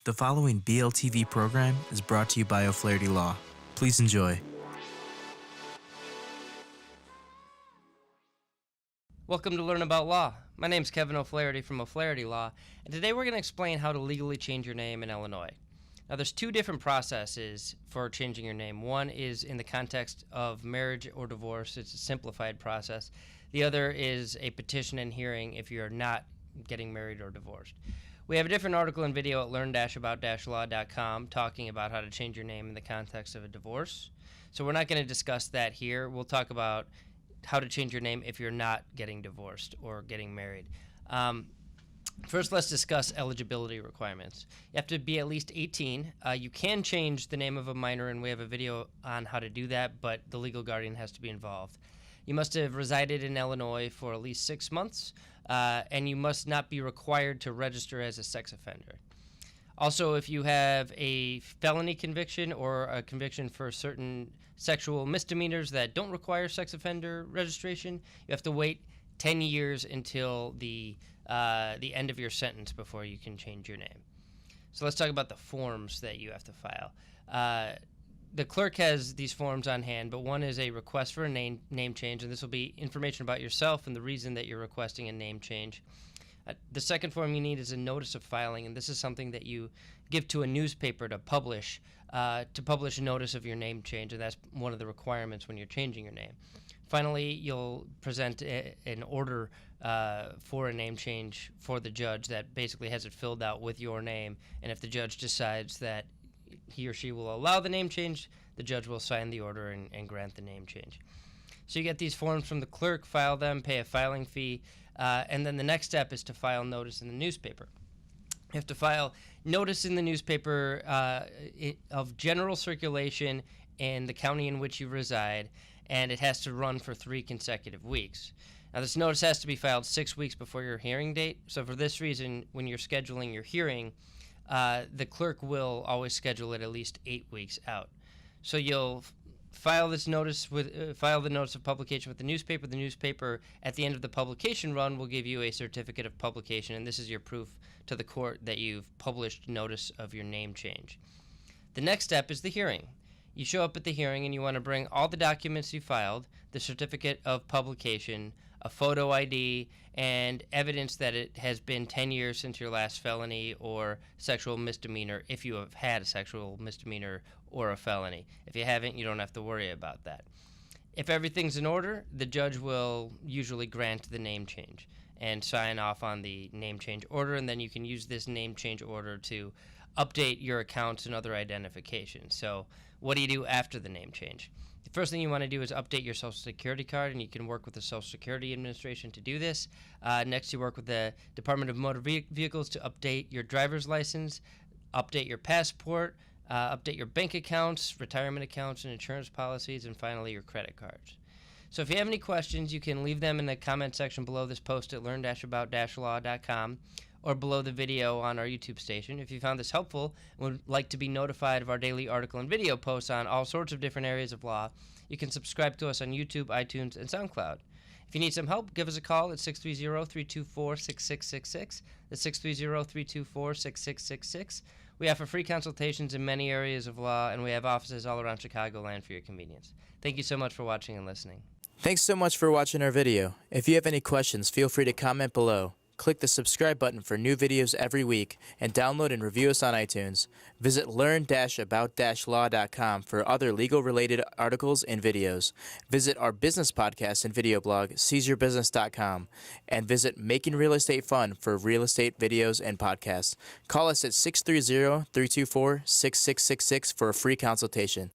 The following BLTV program is brought to you by O'Flaherty Law. Please enjoy. Welcome to Learn About Law. My name is Kevin O'Flaherty from O'Flaherty Law, and today we're going to explain how to legally change your name in Illinois. Now, there's two different processes for changing your name. One is in the context of marriage or divorce. It's a simplified process. The other is a petition and hearing if you're not getting married or divorced. We have a different article and video at learn-about-law.com talking about how to change your name in the context of a divorce. So we're not going to discuss that here. We'll talk about how to change your name if you're not getting divorced or getting married. First, let's discuss eligibility requirements. You have to be at least 18. You can change the name of a minor, and we have a video on how to do that, but the legal guardian has to be involved. You must have resided in Illinois for at least 6 months, and you must not be required to register as a sex offender. Also, if you have a felony conviction or a conviction for certain sexual misdemeanors that don't require sex offender registration, you have to wait 10 years until the end of your sentence before you can change your name. So let's talk about the forms that you have to file. The clerk has these forms on hand, but one is a request for a name change, and this will be information about yourself and the reason that you're requesting a name change. The second form you need is a notice of filing, and this is something that you give to a newspaper to publish a notice of your name change, and that's one of the requirements when you're changing your name. Finally, you'll present an order for a name change for the judge that basically has it filled out with your name, and if the judge decides that he or she will allow the name change, the judge will sign the order and grant the name change. So you get these forms from the clerk, file them, pay a filing fee, and then the next step is to file notice in the newspaper. You have to file notice in the newspaper of general circulation in the county in which you reside, and it has to run for 3 consecutive weeks. Now, this notice has to be filed 6 weeks before your hearing date, so for this reason, when you're scheduling your hearing, the clerk will always schedule it at least 8 weeks out. So you'll file this notice file the notice of publication with the newspaper. The newspaper, at the end of the publication run, will give you a certificate of publication, and this is your proof to the court that you've published notice of your name change. The next step is the hearing. You show up at the hearing and you want to bring all the documents you filed, the certificate of publication, a photo ID, and evidence that it has been 10 years since your last felony or sexual misdemeanor, if you have had a sexual misdemeanor or a felony. If you haven't, you don't have to worry about that. If everything's in order, the judge will usually grant the name change and sign off on the name change order, and then you can use this name change order to update your accounts and other identifications. So what do you do after the name change? The first thing you want to do is update your Social Security card, and you can work with the Social Security Administration to do this. Next, you work with the Department of Motor Vehicles to update your driver's license, update your passport, update your bank accounts, retirement accounts, and insurance policies, and finally your credit cards. So if you have any questions, you can leave them in the comment section below this post at learn-about-law.com or below the video on our YouTube station. If you found this helpful and would like to be notified of our daily article and video posts on all sorts of different areas of law, you can subscribe to us on YouTube, iTunes, and SoundCloud. If you need some help, give us a call at 630-324-6666. That's 630-324-6666. We offer free consultations in many areas of law, and we have offices all around Chicagoland for your convenience. Thank you so much for watching and listening. Thanks so much for watching our video. If you have any questions, feel free to comment below. Click the subscribe button for new videos every week, and download and review us on iTunes. Visit learn-about-law.com for other legal-related articles and videos. Visit our business podcast and video blog, seizeyourbusiness.com, and visit Making Real Estate Fun for real estate videos and podcasts. Call us at 630-324-6666 for a free consultation.